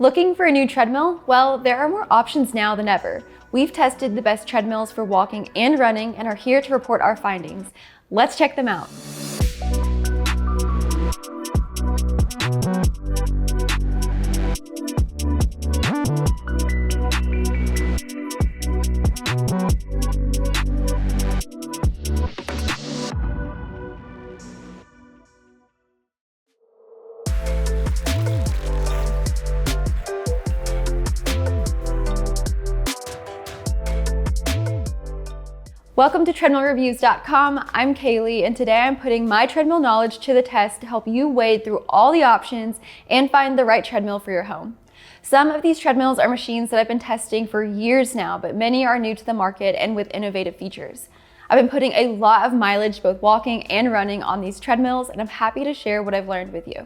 Looking for a new treadmill? Well, there are more options now than ever. We've tested the best treadmills for walking and running and are here to report our findings. Let's check them out. Welcome to treadmillreviews.com. I'm Kaylee, and today I'm putting my treadmill knowledge to the test to help you wade through all the options and find the right treadmill for your home. Some of these treadmills are machines that I've been testing for years now, but many are new to the market and with innovative features. I've been putting a lot of mileage both walking and running on these treadmills, and I'm happy to share what I've learned with you.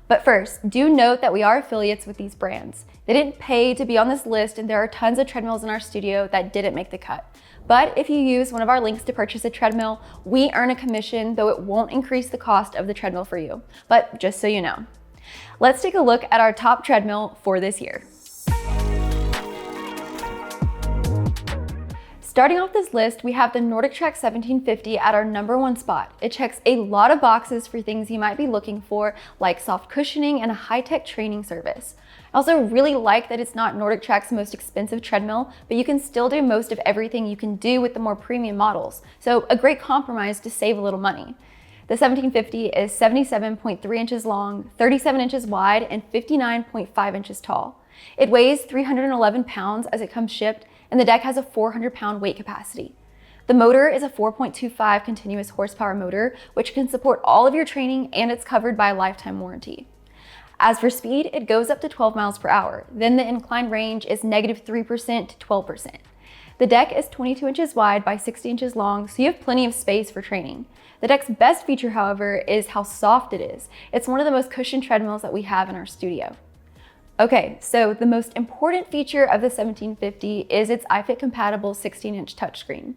But first, do note that we are affiliates with these brands. They didn't pay to be on this list, and there are tons of treadmills in our studio that didn't make the cut. But if you use one of our links to purchase a treadmill, we earn a commission, though it won't increase the cost of the treadmill for you. But just so you know. Let's take a look at our top treadmill for this year. Starting off this list, we have the NordicTrack 1750 at our #1 spot. It checks a lot of boxes for things you might be looking for, like soft cushioning and a high-tech training service. I also really like that it's not NordicTrack's most expensive treadmill, but you can still do most of everything you can do with the more premium models. So a great compromise to save a little money. The 1750 is 77.3 inches long, 37 inches wide, and 59.5 inches tall. It weighs 311 pounds as it comes shipped, and the deck has a 400-pound weight capacity. The motor is a 4.25 continuous horsepower motor, which can support all of your training, and it's covered by a lifetime warranty. As for speed, it goes up to 12 miles per hour. Then the incline range is -3% to 12%. The deck is 22 inches wide by 60 inches long, so you have plenty of space for training. The deck's best feature, however, is how soft it is. It's one of the most cushioned treadmills that we have in our studio. Okay, so the most important feature of the 1750 is its iFit compatible 16-inch touchscreen.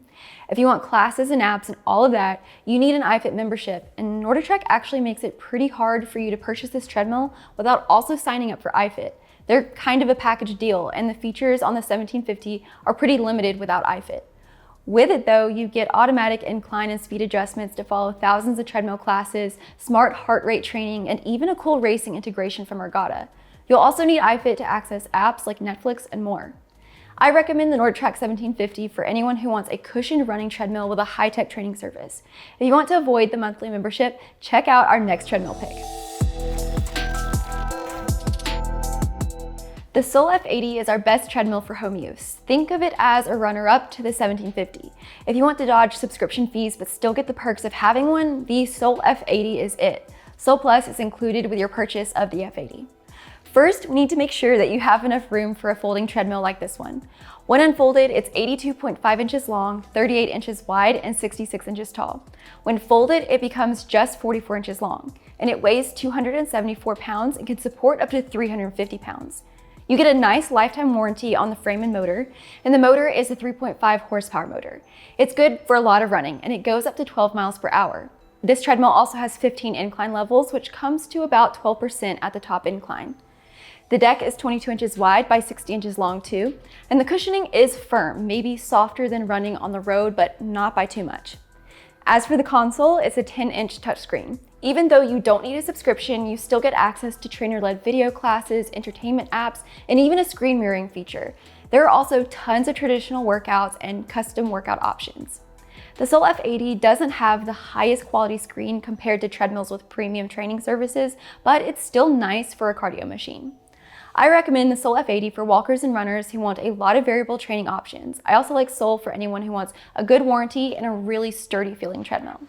If you want classes and apps and all of that, you need an iFit membership, and NordicTrack actually makes it pretty hard for you to purchase this treadmill without also signing up for iFit. They're kind of a package deal, and the features on the 1750 are pretty limited without iFit. With it though, you get automatic incline and speed adjustments to follow thousands of treadmill classes, smart heart rate training, and even a cool racing integration from Ergata. You'll also need iFit to access apps like Netflix and more. I recommend the NordicTrack 1750 for anyone who wants a cushioned running treadmill with a high-tech training service. If you want to avoid the monthly membership, check out our next treadmill pick. The Sole F80 is our best treadmill for home use. Think of it as a runner-up to the 1750. If you want to dodge subscription fees but still get the perks of having one, the Sole F80 is it. Sole Plus is included with your purchase of the F80. First, we need to make sure that you have enough room for a folding treadmill like this one. When unfolded, it's 82.5 inches long, 38 inches wide, and 66 inches tall. When folded, it becomes just 44 inches long, and it weighs 274 pounds and can support up to 350 pounds. You get a nice lifetime warranty on the frame and motor, and the motor is a 3.5 horsepower motor. It's good for a lot of running, and it goes up to 12 miles per hour. This treadmill also has 15 incline levels, which comes to about 12% at the top incline. The deck is 22 inches wide by 60 inches long too, and the cushioning is firm, maybe softer than running on the road, but not by too much. As for the console, it's a 10-inch touchscreen. Even though you don't need a subscription, you still get access to trainer-led video classes, entertainment apps, and even a screen mirroring feature. There are also tons of traditional workouts and custom workout options. The Sole F80 doesn't have the highest quality screen compared to treadmills with premium training services, but it's still nice for a cardio machine. I recommend the Sole F80 for walkers and runners who want a lot of variable training options. I also like Sole for anyone who wants a good warranty and a really sturdy feeling treadmill.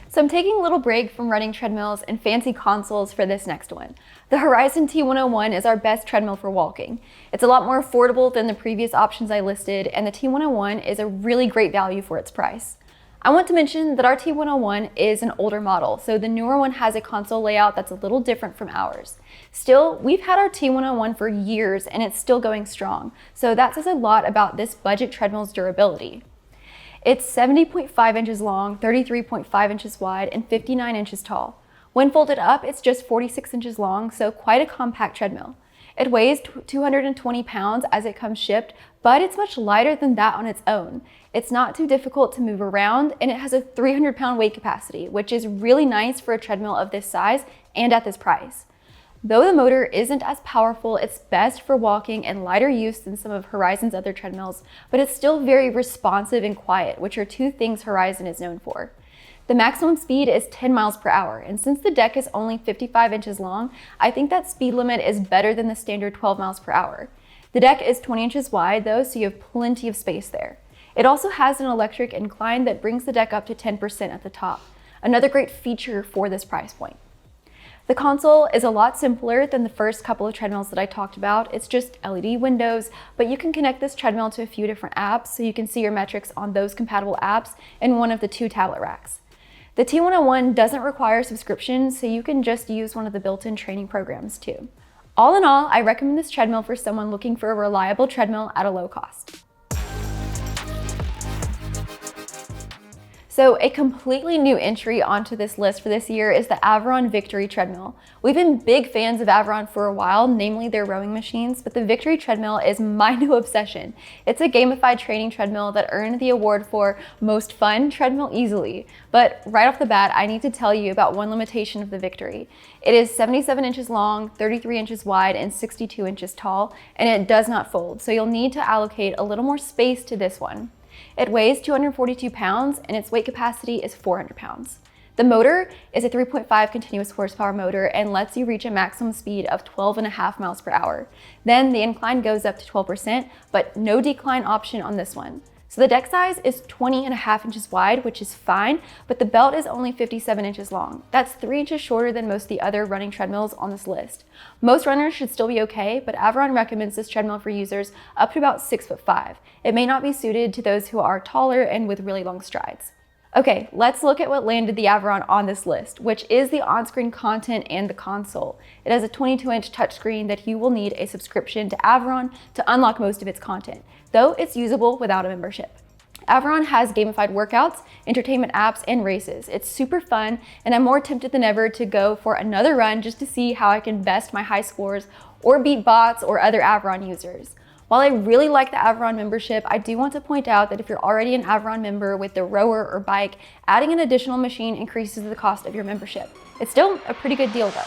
So I'm taking a little break from running treadmills and fancy consoles for this next one. The Horizon T101 is our best treadmill for walking. It's a lot more affordable than the previous options I listed, and the T101 is a really great value for its price. I want to mention that our T101 is an older model, so the newer one has a console layout that's a little different from ours. Still, we've had our T101 for years and it's still going strong, so that says a lot about this budget treadmill's durability. It's 70.5 inches long, 33.5 inches wide, and 59 inches tall. When folded up, it's just 46 inches long, so quite a compact treadmill. It weighs 220 pounds as it comes shipped, but it's much lighter than that on its own. It's not too difficult to move around, and it has a 300-pound weight capacity, which is really nice for a treadmill of this size and at this price. Though the motor isn't as powerful, it's best for walking and lighter use than some of Horizon's other treadmills, but it's still very responsive and quiet, which are two things Horizon is known for. The maximum speed is 10 miles per hour, and since the deck is only 55 inches long, I think that speed limit is better than the standard 12 miles per hour. The deck is 20 inches wide though, so you have plenty of space there. It also has an electric incline that brings the deck up to 10% at the top, another great feature for this price point. The console is a lot simpler than the first couple of treadmills that I talked about. It's just LED windows, but you can connect this treadmill to a few different apps so you can see your metrics on those compatible apps in one of the 2 tablet racks. The T101 doesn't require subscription, so you can just use one of the built-in training programs too. All in all, I recommend this treadmill for someone looking for a reliable treadmill at a low cost. So a completely new entry onto this list for this year is the Aviron Victory treadmill. We've been big fans of Aviron for a while, namely their rowing machines, but the Victory treadmill is my new obsession. It's a gamified training treadmill that earned the award for most fun treadmill easily. But right off the bat, I need to tell you about one limitation of the Victory. It is 77 inches long, 33 inches wide, and 62 inches tall, and it does not fold, so you'll need to allocate a little more space to this one. It weighs 242 pounds and its weight capacity is 400 pounds. The motor is a 3.5 continuous horsepower motor and lets you reach a maximum speed of 12.5 miles per hour. Then the incline goes up to 12%, but no decline option on this one. So the deck size is 20.5 inches wide, which is fine, but the belt is only 57 inches long. That's 3 inches shorter than most of the other running treadmills on this list. Most runners should still be okay, but Aviron recommends this treadmill for users up to about 6'5". It may not be suited to those who are taller and with really long strides. Okay, let's look at what landed the Aviron on this list, which is the on-screen content and the console. It has a 22-inch touchscreen that you will need a subscription to Aviron to unlock most of its content, though it's usable without a membership. Aviron has gamified workouts, entertainment apps, and races. It's super fun, and I'm more tempted than ever to go for another run just to see how I can best my high scores or beat bots or other Aviron users. While I really like the Aviron membership, I do want to point out that if you're already an Aviron member with the rower or bike, adding an additional machine increases the cost of your membership. It's still a pretty good deal though.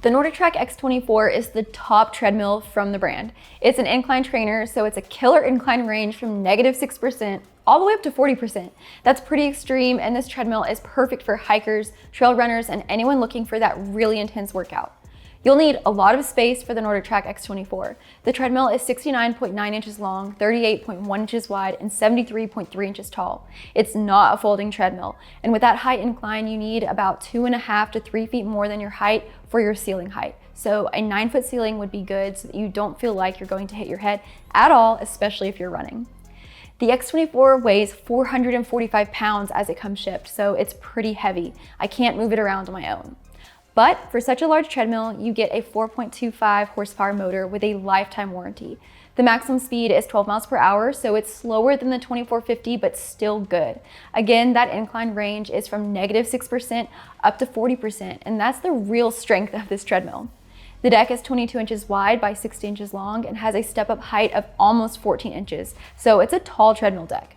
The NordicTrack X24 is the top treadmill from the brand. It's an incline trainer, so it's a killer incline range from -6% all the way up to 40%. That's pretty extreme, and this treadmill is perfect for hikers, trail runners, and anyone looking for that really intense workout. You'll need a lot of space for the NordicTrack X24. The treadmill is 69.9 inches long, 38.1 inches wide, and 73.3 inches tall. It's not a folding treadmill, and with that height incline, you need about 2.5 to 3 feet more than your height for your ceiling height. So a 9-foot ceiling would be good so that you don't feel like you're going to hit your head at all, especially if you're running. The X24 weighs 445 pounds as it comes shipped, so it's pretty heavy. I can't move it around on my own. But for such a large treadmill, you get a 4.25 horsepower motor with a lifetime warranty. The maximum speed is 12 miles per hour, so it's slower than the 2450, but still good. Again, that incline range is from -6% up to 40%, and that's the real strength of this treadmill. The deck is 22 inches wide by 60 inches long and has a step-up height of almost 14 inches, so it's a tall treadmill deck.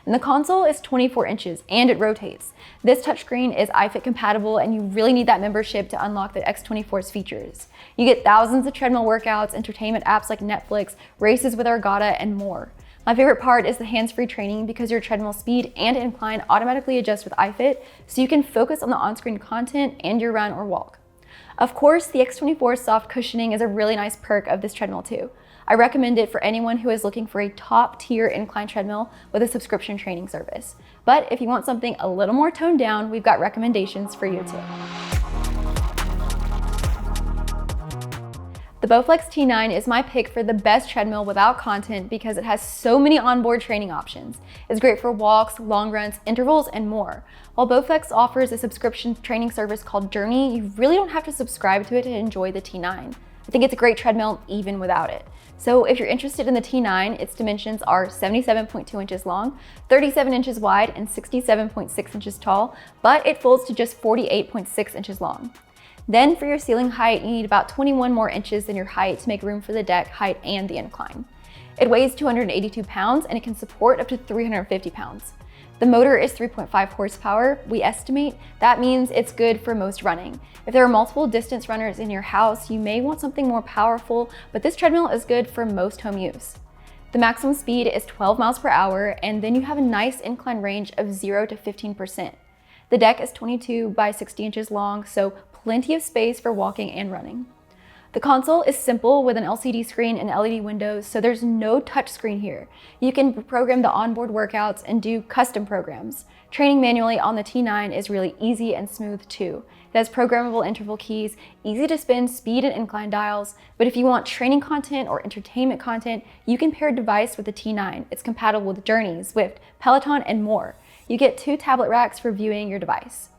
And the console is 24 inches and it rotates. This touchscreen is iFit compatible and you really need that membership to unlock the X24's features. You get thousands of treadmill workouts, entertainment apps like Netflix, races with Argata, and more. My favorite part is the hands-free training because your treadmill speed and incline automatically adjust with iFit, so you can focus on the on-screen content and your run or walk. Of course, the X24's soft cushioning is a really nice perk of this treadmill too. I recommend it for anyone who is looking for a top-tier incline treadmill with a subscription training service. But if you want something a little more toned down, we've got recommendations for you too. The Bowflex T9 is my pick for the best treadmill without content because it has so many onboard training options. It's great for walks, long runs, intervals, and more. While Bowflex offers a subscription training service called Journey, you really don't have to subscribe to it to enjoy the T9. I think it's a great treadmill even without it. So if you're interested in the T9, its dimensions are 77.2 inches long, 37 inches wide, and 67.6 inches tall, but it folds to just 48.6 inches long. Then for your ceiling height, you need about 21 more inches than your height to make room for the deck height and the incline. It weighs 282 pounds and it can support up to 350 pounds. The motor is 3.5 horsepower, we estimate. That means it's good for most running. If there are multiple distance runners in your house, you may want something more powerful, but this treadmill is good for most home use. The maximum speed is 12 miles per hour, and then you have a nice incline range of 0 to 15%. The deck is 22 by 60 inches long, so plenty of space for walking and running. The console is simple with an LCD screen and LED windows, so there's no touch screen here. You can program the onboard workouts and do custom programs. Training manually on the T9 is really easy and smooth too. It has programmable interval keys, easy to spin speed and incline dials, but if you want training content or entertainment content, you can pair a device with the T9. It's compatible with Journey, Zwift, Peloton, and more. You get 2 tablet racks for viewing your device.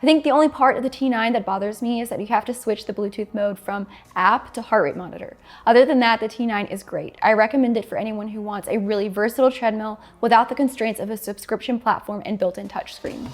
I think the only part of the T9 that bothers me is that you have to switch the Bluetooth mode from app to heart rate monitor. Other than that, the T9 is great. I recommend it for anyone who wants a really versatile treadmill without the constraints of a subscription platform and built-in touchscreen.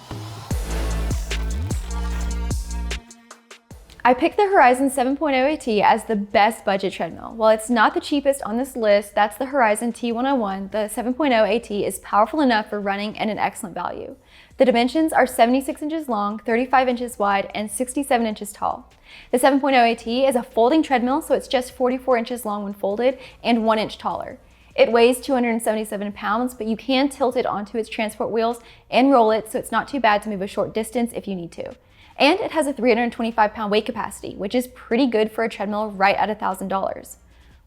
I picked the Horizon 7.0 AT as the best budget treadmill. While it's not the cheapest on this list, that's the Horizon T101. The 7.0 AT is powerful enough for running and an excellent value. The dimensions are 76 inches long, 35 inches wide, and 67 inches tall. The 7.0 AT is a folding treadmill, so it's just 44 inches long when folded and 1 inch taller. It weighs 277 pounds, but you can tilt it onto its transport wheels and roll it, so it's not too bad to move a short distance if you need to. And it has a 325-pound weight capacity, which is pretty good for a treadmill right at $1,000.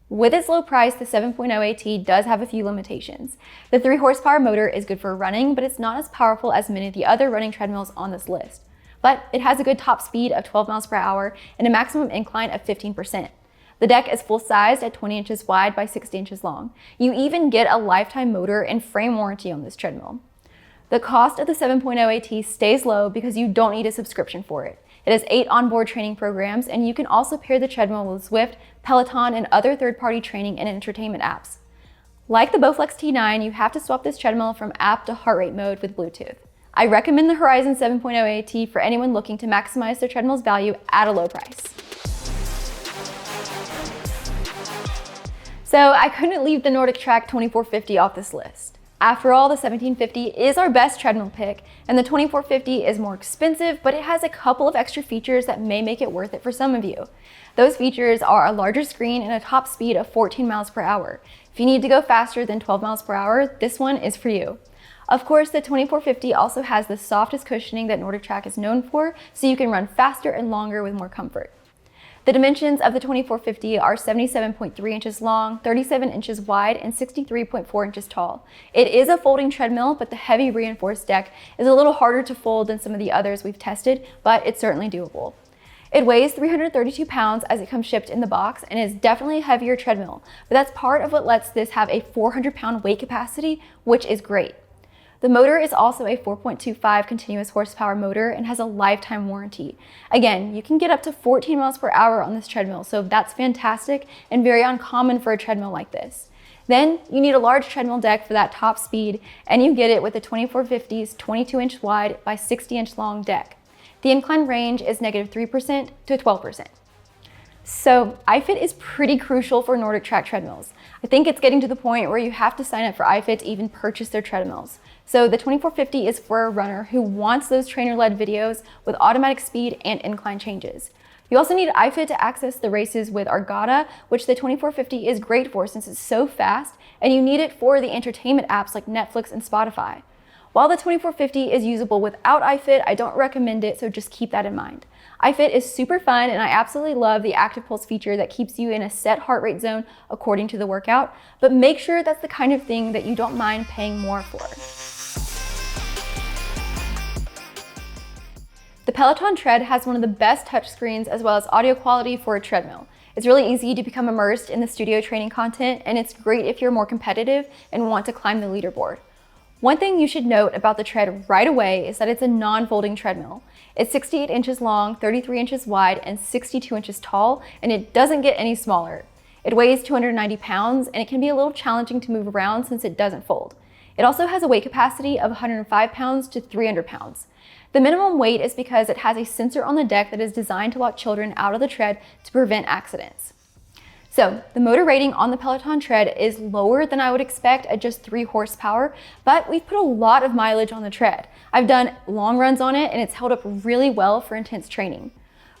With its low price, the 7.0 AT does have a few limitations. The 3 horsepower motor is good for running, but it's not as powerful as many of the other running treadmills on this list. But it has a good top speed of 12 miles per hour and a maximum incline of 15%. The deck is full-sized at 20 inches wide by 60 inches long. You even get a lifetime motor and frame warranty on this treadmill. The cost of the 7.0 AT stays low because you don't need a subscription for it. It has 8 onboard training programs, and you can also pair the treadmill with Zwift, Peloton, and other third-party training and entertainment apps. Like the Bowflex T9, you have to swap this treadmill from app to heart rate mode with Bluetooth. I recommend the Horizon 7.0 AT for anyone looking to maximize their treadmill's value at a low price. So I couldn't leave the NordicTrack 2450 off this list. After all, the 1750 is our best treadmill pick, and the 2450 is more expensive, but it has a couple of extra features that may make it worth it for some of you. Those features are a larger screen and a top speed of 14 miles per hour. If you need to go faster than 12 miles per hour, this one is for you. Of course, the 2450 also has the softest cushioning that NordicTrack is known for, so you can run faster and longer with more comfort. The dimensions of the 2450 are 77.3 inches long, 37 inches wide, and 63.4 inches tall. It is a folding treadmill, but the heavy reinforced deck is a little harder to fold than some of the others we've tested, but it's certainly doable. It weighs 332 pounds as it comes shipped in the box and is definitely a heavier treadmill, but that's part of what lets this have a 400-pound weight capacity, which is great. The motor is also a 4.25 continuous horsepower motor and has a lifetime warranty. Again, you can get up to 14 miles per hour on this treadmill, so that's fantastic and very uncommon for a treadmill like this. Then you need a large treadmill deck for that top speed, and you get it with the 2450's 22-inch wide by 60-inch long deck. The incline range is -3% to 12%. So iFit is pretty crucial for NordicTrack treadmills. I think it's getting to the point where you have to sign up for iFit to even purchase their treadmills. So the 2450 is for a runner who wants those trainer-led videos with automatic speed and incline changes. You also need iFit to access the races with Argata, which the 2450 is great for since it's so fast, and you need it for the entertainment apps like Netflix and Spotify. While the 2450 is usable without iFit, I don't recommend it, so just keep that in mind. iFit is super fun, and I absolutely love the Active Pulse feature that keeps you in a set heart rate zone according to the workout, but make sure that's the kind of thing that you don't mind paying more for. The Peloton Tread has one of the best touchscreens as well as audio quality for a treadmill. It's really easy to become immersed in the studio training content, and it's great if you're more competitive and want to climb the leaderboard. One thing you should note about the Tread right away is that it's a non-folding treadmill. It's 68 inches long, 33 inches wide, and 62 inches tall, and it doesn't get any smaller. It weighs 290 pounds, and it can be a little challenging to move around since it doesn't fold. It also has a weight capacity of 105 pounds to 300 pounds. The minimum weight is because it has a sensor on the deck that is designed to lock children out of the Tread to prevent accidents. So the motor rating on the Peloton Tread is lower than I would expect at just 3 horsepower, but we've put a lot of mileage on the Tread. I've done long runs on it and it's held up really well for intense training.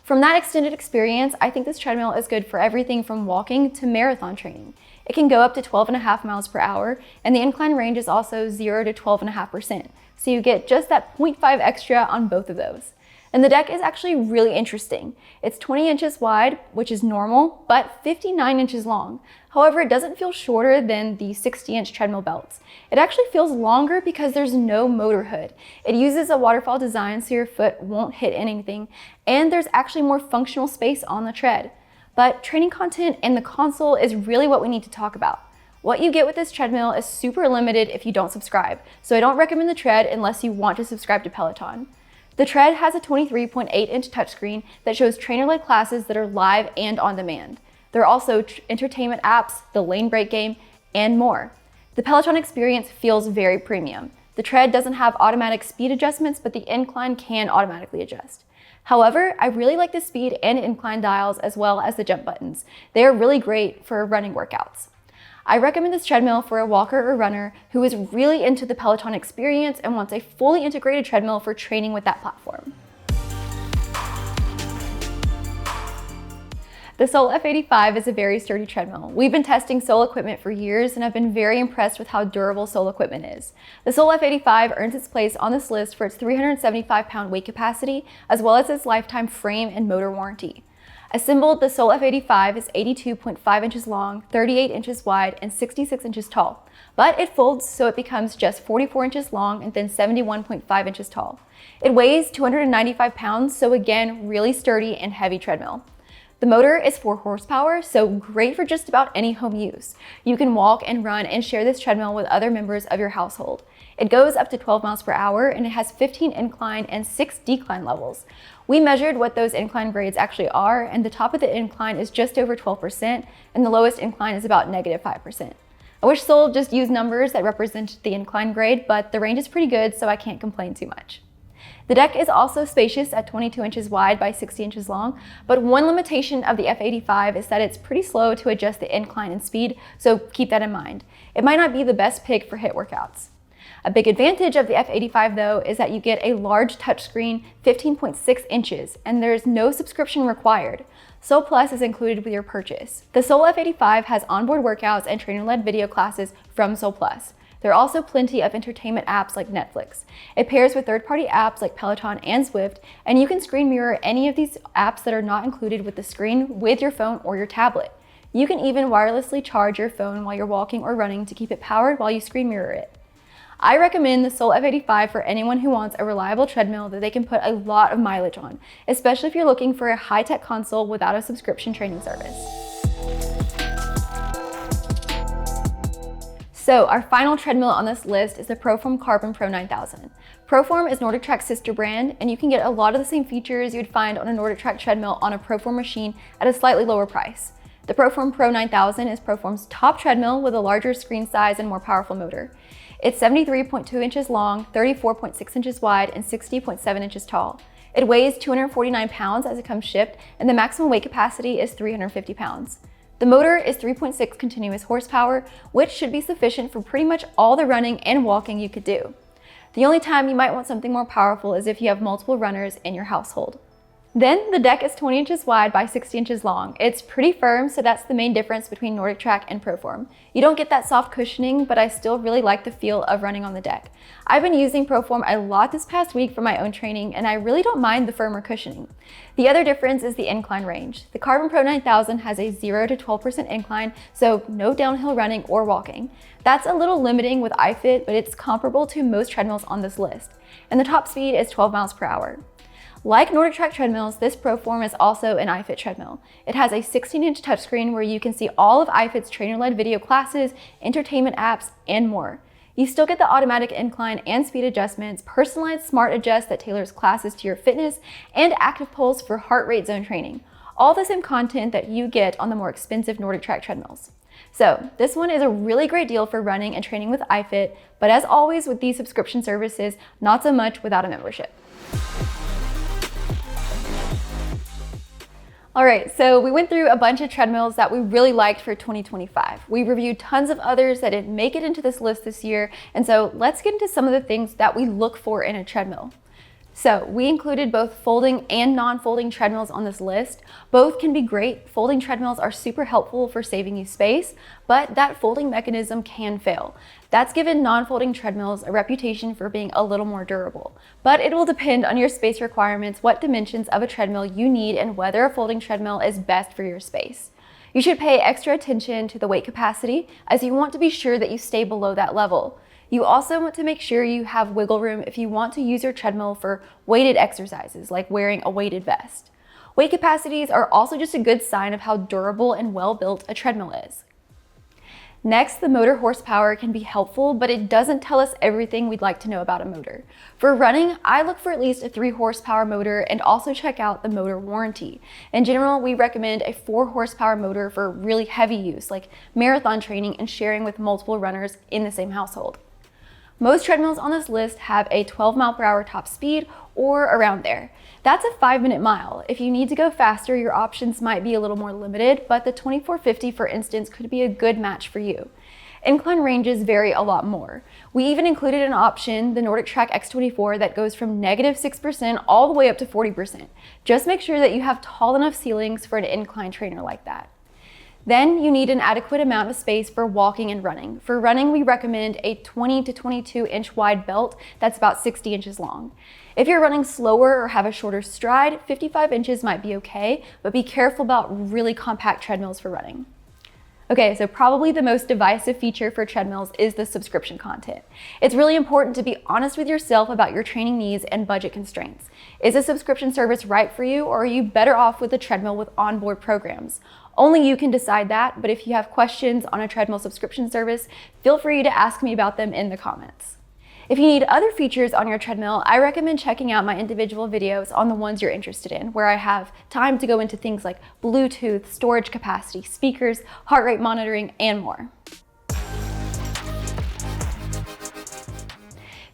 From that extended experience, I think this treadmill is good for everything from walking to marathon training. It can go up to 12.5 miles per hour, and the incline range is also 0 to 12.5%, so you get just that 0.5 extra on both of those. And the deck is actually really interesting. It's 20 inches wide, which is normal, but 59 inches long. However, it doesn't feel shorter than the 60-inch treadmill belts. It actually feels longer because there's no motor hood. It uses a waterfall design so your foot won't hit anything, and there's actually more functional space on the Tread. But training content and the console is really what we need to talk about. What you get with this treadmill is super limited if you don't subscribe, so I don't recommend the Tread unless you want to subscribe to Peloton. The Tread has a 23.8-inch touchscreen that shows trainer-led classes that are live and on demand. There are also entertainment apps, the lane break game, and more. The Peloton experience feels very premium. The Tread doesn't have automatic speed adjustments, but the incline can automatically adjust. However, I really like the speed and incline dials as well as the jump buttons. They are really great for running workouts. I recommend this treadmill for a walker or runner who is really into the Peloton experience and wants a fully integrated treadmill for training with that platform. The Sole F85 is a very sturdy treadmill. We've been testing Sole equipment for years and I've been very impressed with how durable Sole equipment is. The Sole F85 earns its place on this list for its 375-pound weight capacity, as well as its lifetime frame and motor warranty. Assembled, the Sole F85 is 82.5 inches long, 38 inches wide, and 66 inches tall. But it folds so it becomes just 44 inches long and then 71.5 inches tall. It weighs 295 pounds, so again, really sturdy and heavy treadmill. The motor is 4 horsepower, so great for just about any home use. You can walk and run and share this treadmill with other members of your household. It goes up to 12 miles per hour and it has 15 incline and 6 decline levels. We measured what those incline grades actually are, and the top of the incline is just over 12% and the lowest incline is about -5%. I wish Sole just used numbers that represent the incline grade, but the range is pretty good, so I can't complain too much. The deck is also spacious at 22 inches wide by 60 inches long, but one limitation of the F85 is that it's pretty slow to adjust the incline and speed, so keep that in mind. It might not be the best pick for HIIT workouts. A big advantage of the F85 though is that you get a large touchscreen, 15.6 inches, and there's no subscription required. Sole Plus is included with your purchase. The Sole F85 has onboard workouts and trainer-led video classes from Sole Plus. There are also plenty of entertainment apps like Netflix. It pairs with third-party apps like Peloton and Zwift, and you can screen mirror any of these apps that are not included with the screen with your phone or your tablet. You can even wirelessly charge your phone while you're walking or running to keep it powered while you screen mirror it. I recommend the Sole F85 for anyone who wants a reliable treadmill that they can put a lot of mileage on, especially if you're looking for a high-tech console without a subscription training service. So our final treadmill on this list is the Proform Carbon Pro 9000. Proform is NordicTrack's sister brand, and you can get a lot of the same features you'd find on a NordicTrack treadmill on a Proform machine at a slightly lower price. The Proform Pro 9000 is Proform's top treadmill with a larger screen size and more powerful motor. It's 73.2 inches long, 34.6 inches wide, and 60.7 inches tall. It weighs 249 pounds as it comes shipped, and the maximum weight capacity is 350 pounds. The motor is 3.6 continuous horsepower, which should be sufficient for pretty much all the running and walking you could do. The only time you might want something more powerful is if you have multiple runners in your household. Then the deck is 20 inches wide by 60 inches long. It's pretty firm, so that's the main difference between NordicTrack and Proform. You don't get that soft cushioning, but I still really like the feel of running on the deck. I've been using Proform a lot this past week for my own training, and I really don't mind the firmer cushioning. The other difference is the incline range. The Carbon Pro 9000 has a 0 to 12% incline, so no downhill running or walking. That's a little limiting with iFit, but it's comparable to most treadmills on this list. And the top speed is 12 miles per hour. Like NordicTrack treadmills, this Proform is also an iFit treadmill. It has a 16-inch touchscreen where you can see all of iFit's trainer-led video classes, entertainment apps, and more. You still get the automatic incline and speed adjustments, personalized smart adjust that tailors classes to your fitness, and active pulse for heart rate zone training. All the same content that you get on the more expensive NordicTrack treadmills. So this one is a really great deal for running and training with iFit, but as always with these subscription services, not so much without a membership. All right, so we went through a bunch of treadmills that we really liked for 2025. We reviewed tons of others that didn't make it into this list this year, and so let's get into some of the things that we look for in a treadmill. So we included both folding and non-folding treadmills on this list. Both can be great. Folding treadmills are super helpful for saving you space, but that folding mechanism can fail. That's given non-folding treadmills a reputation for being a little more durable. But it will depend on your space requirements, what dimensions of a treadmill you need, and whether a folding treadmill is best for your space. You should pay extra attention to the weight capacity, as you want to be sure that you stay below that level. You also want to make sure you have wiggle room if you want to use your treadmill for weighted exercises, like wearing a weighted vest. Weight capacities are also just a good sign of how durable and well-built a treadmill is. Next, the motor horsepower can be helpful, but it doesn't tell us everything we'd like to know about a motor. For running, I look for at least a 3 horsepower motor and also check out the motor warranty. In general, we recommend a 4 horsepower motor for really heavy use, like marathon training and sharing with multiple runners in the same household. Most treadmills on this list have a 12 mile per hour top speed or around there. That's a 5-minute mile. If you need to go faster, your options might be a little more limited, but the 2450, for instance, could be a good match for you. Incline ranges vary a lot more. We even included an option, the NordicTrack X24, that goes from -6% all the way up to 40%. Just make sure that you have tall enough ceilings for an incline trainer like that. Then you need an adequate amount of space for walking and running. For running, we recommend a 20 to 22 inch wide belt that's about 60 inches long. If you're running slower or have a shorter stride, 55 inches might be okay, but be careful about really compact treadmills for running. Okay, so probably the most divisive feature for treadmills is the subscription content. It's really important to be honest with yourself about your training needs and budget constraints. Is a subscription service right for you, or are you better off with a treadmill with onboard programs? Only you can decide that, but if you have questions on a treadmill subscription service, feel free to ask me about them in the comments. If you need other features on your treadmill, I recommend checking out my individual videos on the ones you're interested in, where I have time to go into things like Bluetooth, storage capacity, speakers, heart rate monitoring, and more.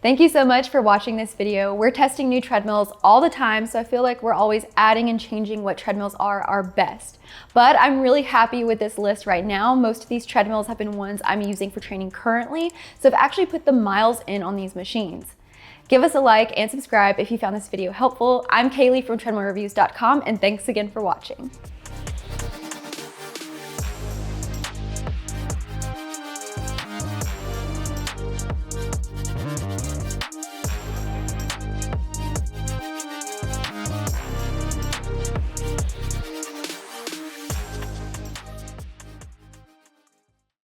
Thank you so much for watching this video. We're testing new treadmills all the time, so I feel like we're always adding and changing what treadmills are our best. But I'm really happy with this list right now. Most of these treadmills have been ones I'm using for training currently, so I've actually put the miles in on these machines. Give us a like and subscribe if you found this video helpful. I'm Kaylee from treadmillreviews.com, and thanks again for watching.